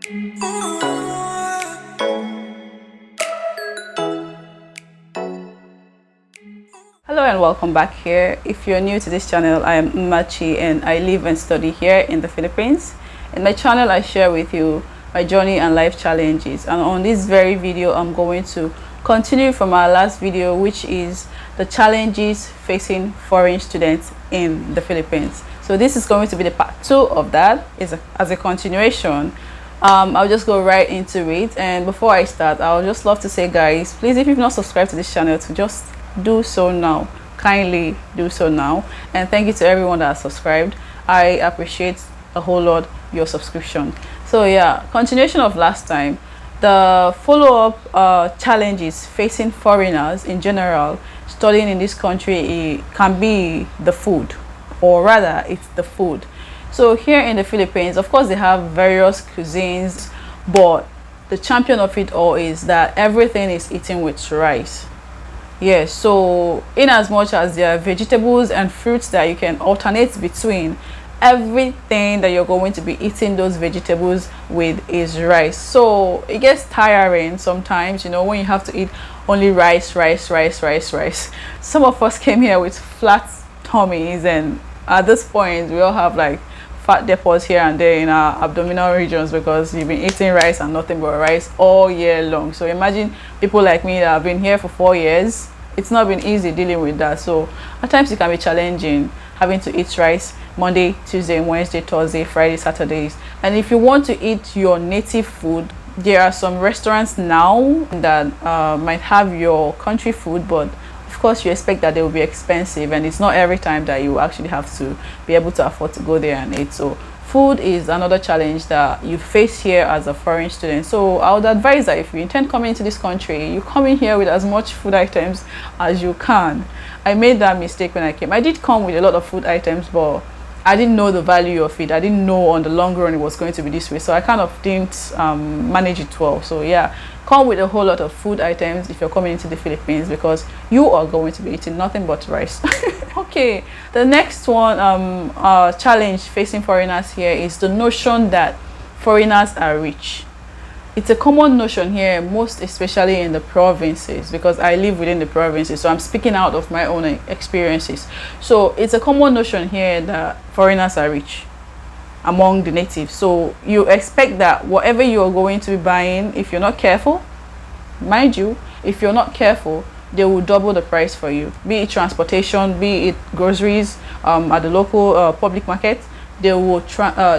Hello and welcome back here. If you're new to this channel, I am Machi and I live and study here in the Philippines. In my channel, I share with you my journey and life challenges, and on this very video I'm going to continue from our last video, which is the challenges facing foreign students in the Philippines. So this is going to be the part 2 of that, as a continuation. I'll just go right into it, and before I start, I would just love to say, guys, please, if you've not subscribed to this channel, to just do so now. Kindly do so now, and thank you to everyone that has subscribed. I appreciate a whole lot your subscription. So yeah, continuation of last time, the follow-up challenges facing foreigners in general studying in this country can be the food, or rather it's the food. So here in the Philippines, of course, they have various cuisines, but the champion of it all is that everything is eaten with rice. Yes, so in as much as there are vegetables and fruits that you can alternate between, everything that you're going to be eating those vegetables with is rice. So it gets tiring sometimes, you know, when you have to eat only rice. Some of us came here with flat tummies, and at this point we all have like fat deposits here and there in our abdominal regions because you've been eating rice and nothing but rice all year long. So imagine people like me that have been here for 4 years. It's not been easy dealing with that. So at times it can be challenging having to eat rice Monday, Tuesday, Wednesday, Thursday, Friday, Saturdays. And if you want to eat your native food, there are some restaurants now that might have your country food, but of course you expect that they will be expensive, and it's not every time that you actually have to be able to afford to go there and eat. So food is another challenge that you face here as a foreign student. So I would advise that if you intend coming into this country, you come in here with as much food items as you can. I made that mistake when I came. I did come with a lot of food items, but I didn't know the value of it. I didn't know on the long run it was going to be this way, so I kind of didn't manage it well. So yeah, come with a whole lot of food items if you're coming into the Philippines, because you are going to be eating nothing but rice. Okay, the next one challenge facing foreigners here is the notion that foreigners are rich. It's a common notion here, most especially in the provinces, because I live within the provinces, so I'm speaking out of my own experiences. So it's a common notion here that foreigners are rich among the natives. So you expect that whatever you're going to be buying, if you're not careful, mind you, if you're not careful, they will double the price for you. Be it transportation, be it groceries, at the local public market, they will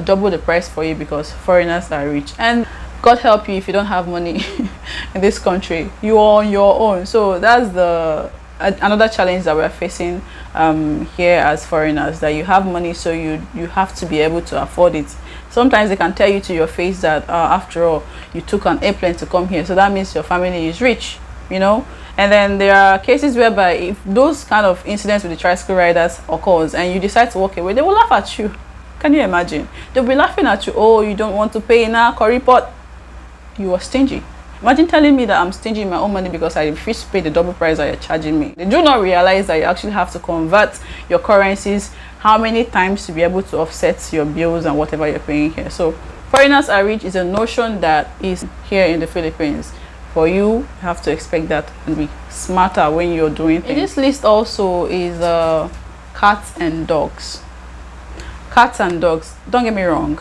double the price for you because foreigners are rich. And God help you if you don't have money in this country. You are on your own. So that's the another challenge that we're facing here as foreigners, that you have money, so you have to be able to afford it. Sometimes they can tell you to your face that after all, you took an airplane to come here, so that means your family is rich, you know. And then there are cases whereby if those kind of incidents with the tricycle riders occurs and you decide to walk away, they will laugh at you. Can you imagine? They'll be laughing at you. Oh, you don't want to pay in a curry pot. You are stingy. Imagine telling me that I'm stingy in my own money because I refuse to pay the double price that you're charging me. They do not realize that you actually have to convert your currencies how many times to be able to offset your bills and whatever you're paying here. So foreigners are rich is a notion that is here in the Philippines. For you have to expect that and be smarter when you're doing things. In this list also is cats and dogs. Cats and dogs, don't get me wrong,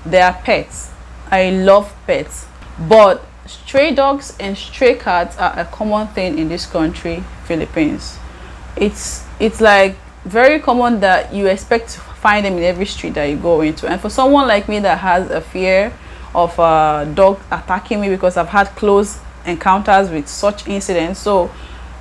they are pets. I love pets. But stray dogs and stray cats are a common thing in this country, Philippines. It's like very common that you expect to find them in every street that you go into. And for someone like me that has a fear of a dog attacking me, because I've had close encounters with such incidents, so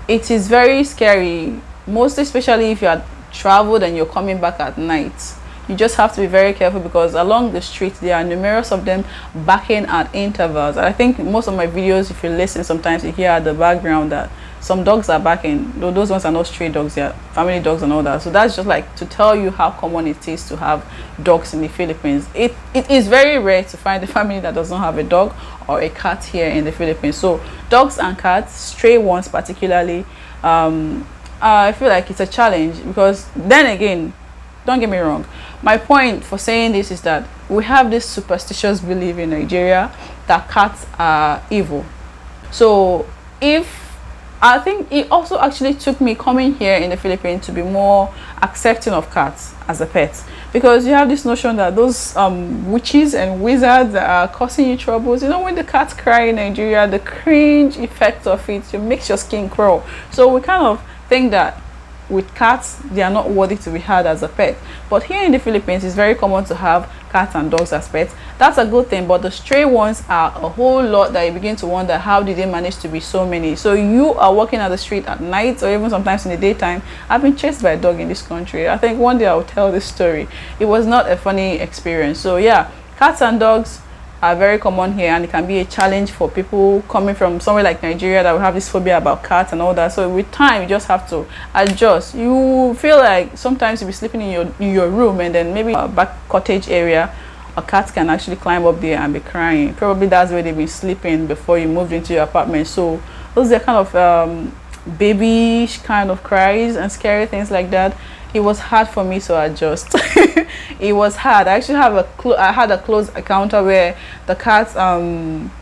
it is very scary, most especially if you are traveled and you're coming back at night. You just have to be very careful, because along the street there are numerous of them barking at intervals. And I think most of my videos, if you listen, sometimes you hear at the background that some dogs are barking. Though those ones are not stray dogs, they are family dogs and all that. So that's just like to tell you how common it is to have dogs in the Philippines. It is very rare to find a family that does not have a dog or a cat here in the Philippines. So dogs and cats, stray ones particularly, I feel like it's a challenge, because then again, don't get me wrong, my point for saying this is that we have this superstitious belief in Nigeria that cats are evil. So if I think it also actually took me coming here in the Philippines to be more accepting of cats as a pet, because you have this notion that those witches and wizards that are causing you troubles, you know, when the cats cry in Nigeria, the cringe effect of it, it makes your skin crawl. So we kind of think that with cats, they are not worthy to be had as a pet. But here in the Philippines, it's very common to have cats and dogs as pets. That's a good thing, but the stray ones are a whole lot that you begin to wonder, how did they manage to be so many? So you are walking at the street at night or even sometimes in the daytime. I've been chased by a dog in this country. I think one day I'll tell this story. It was not a funny experience. So yeah, cats and dogs are very common here, and it can be a challenge for people coming from somewhere like Nigeria that will have this phobia about cats and all that. So with time, you just have to adjust. You feel like sometimes you'll be sleeping in your room, and then maybe a back cottage area, a cat can actually climb up there and be crying. Probably that's where they've been sleeping before you moved into your apartment. So those are kind of babyish kind of cries and scary things like that. It was hard for me to adjust. It was hard. I actually have I had a close encounter where the cats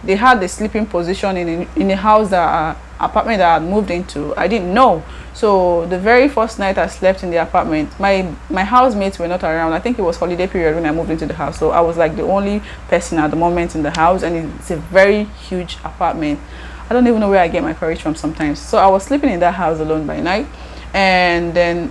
they had the sleeping position in a house that apartment that I had moved into. I didn't know. So the very first night I slept in the apartment, my housemates were not around. I think it was holiday period when I moved into the house. So I was like the only person at the moment in the house, and it's a very huge apartment. I don't even know where I get my courage from sometimes. So I was sleeping in that house alone by night. And then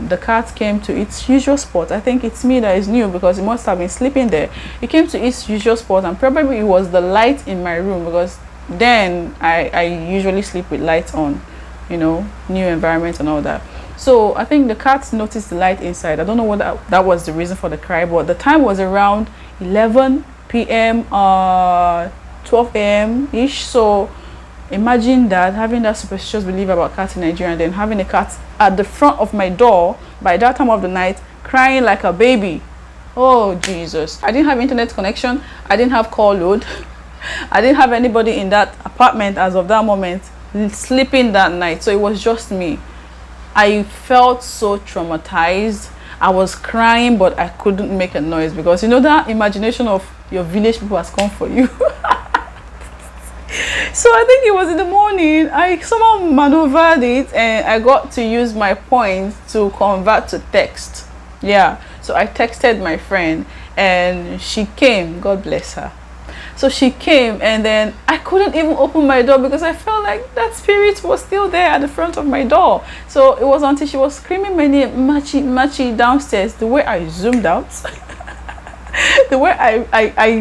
the cat came to its usual spot. I think it's me that is new, because it must have been sleeping there. It came to its usual spot, and probably it was the light in my room, because then I usually sleep with lights on, you know, new environment and all that. So I think the cat noticed the light inside. I don't know what that was the reason for the cry, but the time was around 11 p.m. 12 a.m. ish. So imagine that, having that superstitious belief about cats in Nigeria, and then having a cat at the front of my door by that time of the night crying like a baby. Oh Jesus. I didn't have internet connection. I didn't have call load. I didn't have anybody in that apartment as of that moment sleeping that night. So it was just me. I felt so traumatized. I was crying, but I couldn't make a noise, because you know that imagination of your village people has come for you. So I think it was in the morning, I somehow maneuvered it, and I got to use my points to convert to text. Yeah, so I texted my friend, and she came. God bless her. So she came, and then I couldn't even open my door because I felt like that spirit was still there at the front of my door. So it was until she was screaming my name, Machi, Machi, downstairs. The way I zoomed out, the way I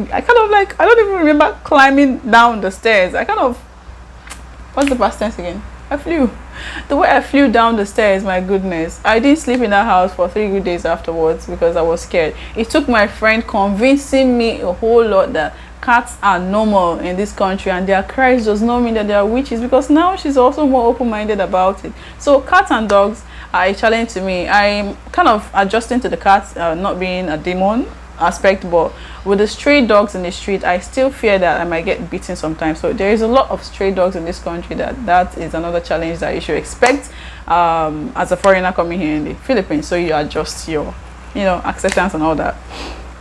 kind of like, I don't even remember climbing down the stairs. I kind of, what's the past tense again? I flew. The way I flew down the stairs, my goodness. I didn't sleep in that house for 3 good days afterwards because I was scared. It took my friend convincing me a whole lot that cats are normal in this country, and their cries does not mean that they are witches, because now she's also more open-minded about it. So cats and dogs are a challenge to me. I'm kind of adjusting to the cats not being a demon aspect, but with the stray dogs in the street, I still fear that I might get beaten sometimes. So there is a lot of stray dogs in this country. That is another challenge that you should expect as a foreigner coming here in the Philippines. So you adjust your, acceptance and all that.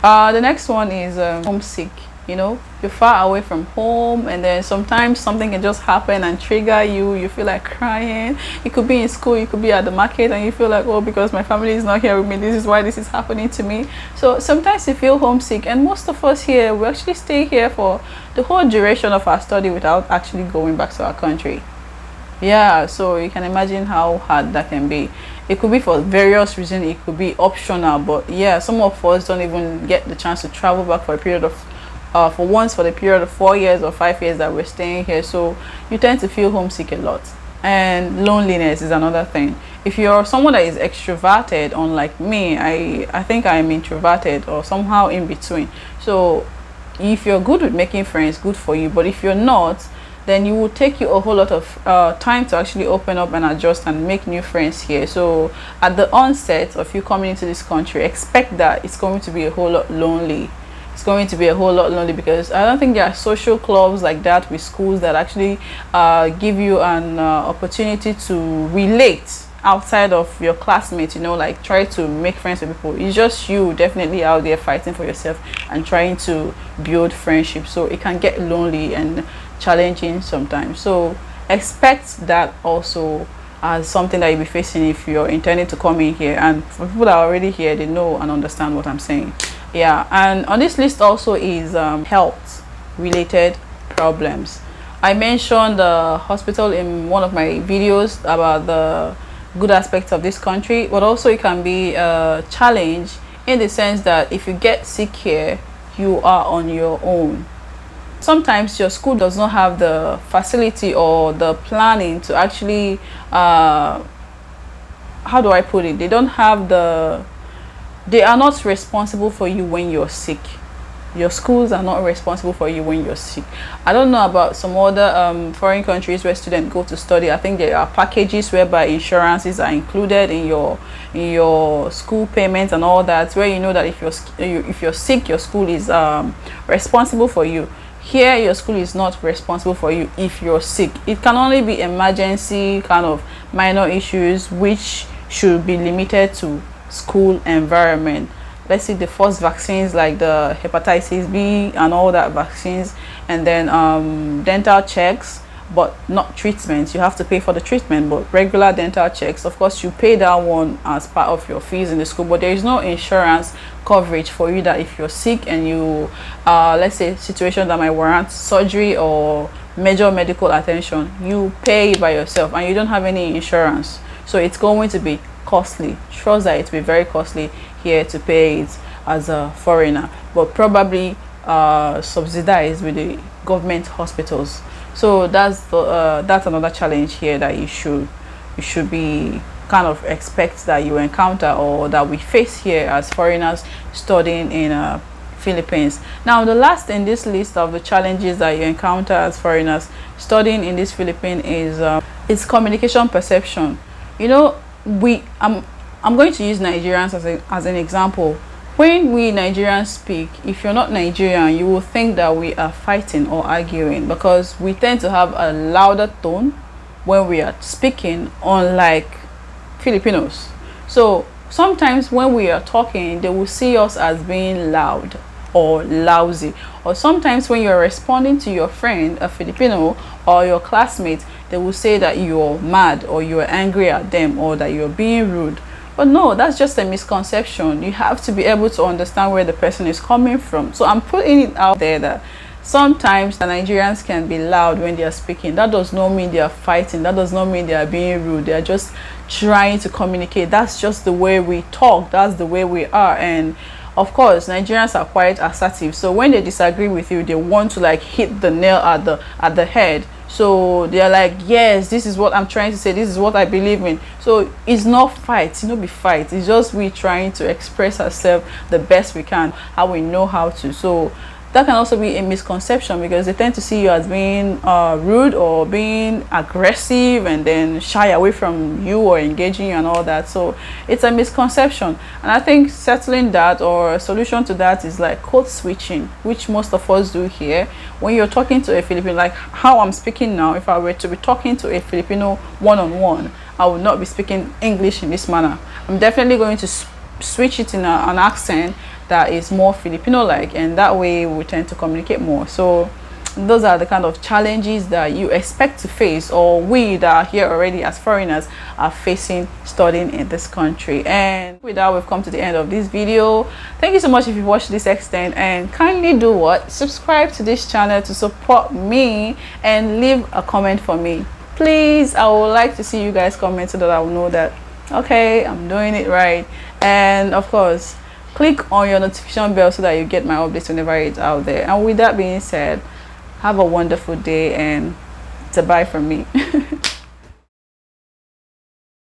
The next one is homesick. You're far away from home, and then sometimes something can just happen and trigger you feel like crying. You could be in school, you could be at the market, and you feel like, oh, because my family is not here with me, this is why this is happening to me. So sometimes you feel homesick, and most of us here, we actually stay here for the whole duration of our study without actually going back to our country. Yeah, so you can imagine how hard that can be. It could be for various reasons, it could be optional, but yeah, some of us don't even get the chance to travel back for a period of for the period of 4 years or 5 years that we're staying here. So you tend to feel homesick a lot, and loneliness is another thing. If you're someone that is extroverted, unlike me, I think I'm introverted or somehow in between. So if you're good with making friends, good for you, but if you're not, then you will take you a whole lot of time to actually open up and adjust and make new friends here. So at the onset of you coming into this country, expect that it's going to be a whole lot lonely. It's going to be a whole lot lonely, because I don't think there are social clubs like that with schools that actually give you an opportunity to relate outside of your classmates, you know, like try to make friends with people. It's just you definitely out there fighting for yourself and trying to build friendship. So it can get lonely and challenging sometimes. So expect that also as something that you'll be facing if you're intending to come in here. And for people that are already here, they know and understand what I'm saying. Yeah, and on this list also is health related problems. I mentioned the hospital in one of my videos about the good aspects of this country, but also it can be a challenge in the sense that if you get sick here, you are on your own. Sometimes your school does not have the facility or the planning to actually how do I put it, they don't have they are not responsible for you when you're sick. Your schools are not responsible for you when you're sick. I don't know about some other foreign countries where students go to study. I think there are packages whereby insurances are included in your school payments and all that, where you know that if you're sick, your school is responsible for you. Here, your school is not responsible for you if you're sick. It can only be emergency kind of minor issues which should be limited to school environment. Let's see, the first vaccines like the hepatitis B and all that vaccines, and then dental checks, but not treatments. You have to pay for the treatment, but regular dental checks, of course you pay that one as part of your fees in the school, but there is no insurance coverage for you that if you're sick and you let's say situation that might warrant surgery or major medical attention, you pay by yourself and you don't have any insurance. So it's going to be costly. Trust that it will be very costly here to pay it as a foreigner, but probably subsidized with the government hospitals. So that's another challenge here that you should be kind of expect that you encounter or that we face here as foreigners studying in Philippines. Now the last in this list of the challenges that you encounter as foreigners studying in this Philippines is communication perception. You know, I'm going to use Nigerians as an example. When we Nigerians speak, if you're not Nigerian, you will think that we are fighting or arguing, because we tend to have a louder tone when we are speaking, unlike Filipinos. So sometimes when we are talking, they will see us as being loud or lousy. Or sometimes when you're responding to your friend, a Filipino, or your classmate, they will say that you're mad or you're angry at them or that you're being rude. But no, that's just a misconception. You have to be able to understand where the person is coming from. So I'm putting it out there that sometimes the Nigerians can be loud when they are speaking. That does not mean they are fighting. That does not mean they are being rude. They are just trying to communicate. That's just the way we talk. That's the way we are. And of course, Nigerians are quite assertive. So when they disagree with you, they want to like hit the nail at the head. So they're like, yes, this is what I'm trying to say, this is what I believe in. So it's not fight, it's not be fight, it's just we trying to express ourselves the best we can, how we know how to. So that can also be a misconception, because they tend to see you as being rude or being aggressive and then shy away from you or engaging you and all that. So it's a misconception, and I think settling that or a solution to that is like code switching, which most of us do here. When you're talking to a Filipino, like how I'm speaking now, if I were to be talking to a Filipino one-on-one, I would not be speaking English in this manner. I'm definitely going to switch it in an accent that is more Filipino-like, and that way we tend to communicate more. So those are the kind of challenges that you expect to face, or we that are here already as foreigners are facing studying in this country. And with that, we've come to the end of this video. Thank you so much if you watched this extent, and kindly do what? Subscribe to this channel to support me and leave a comment for me. Please, I would like to see you guys comment so that I will know that, okay, I'm doing it right. And of course, click on your notification bell so that you get my updates whenever it's out there. And with that being said, have a wonderful day, and it's a bye from me.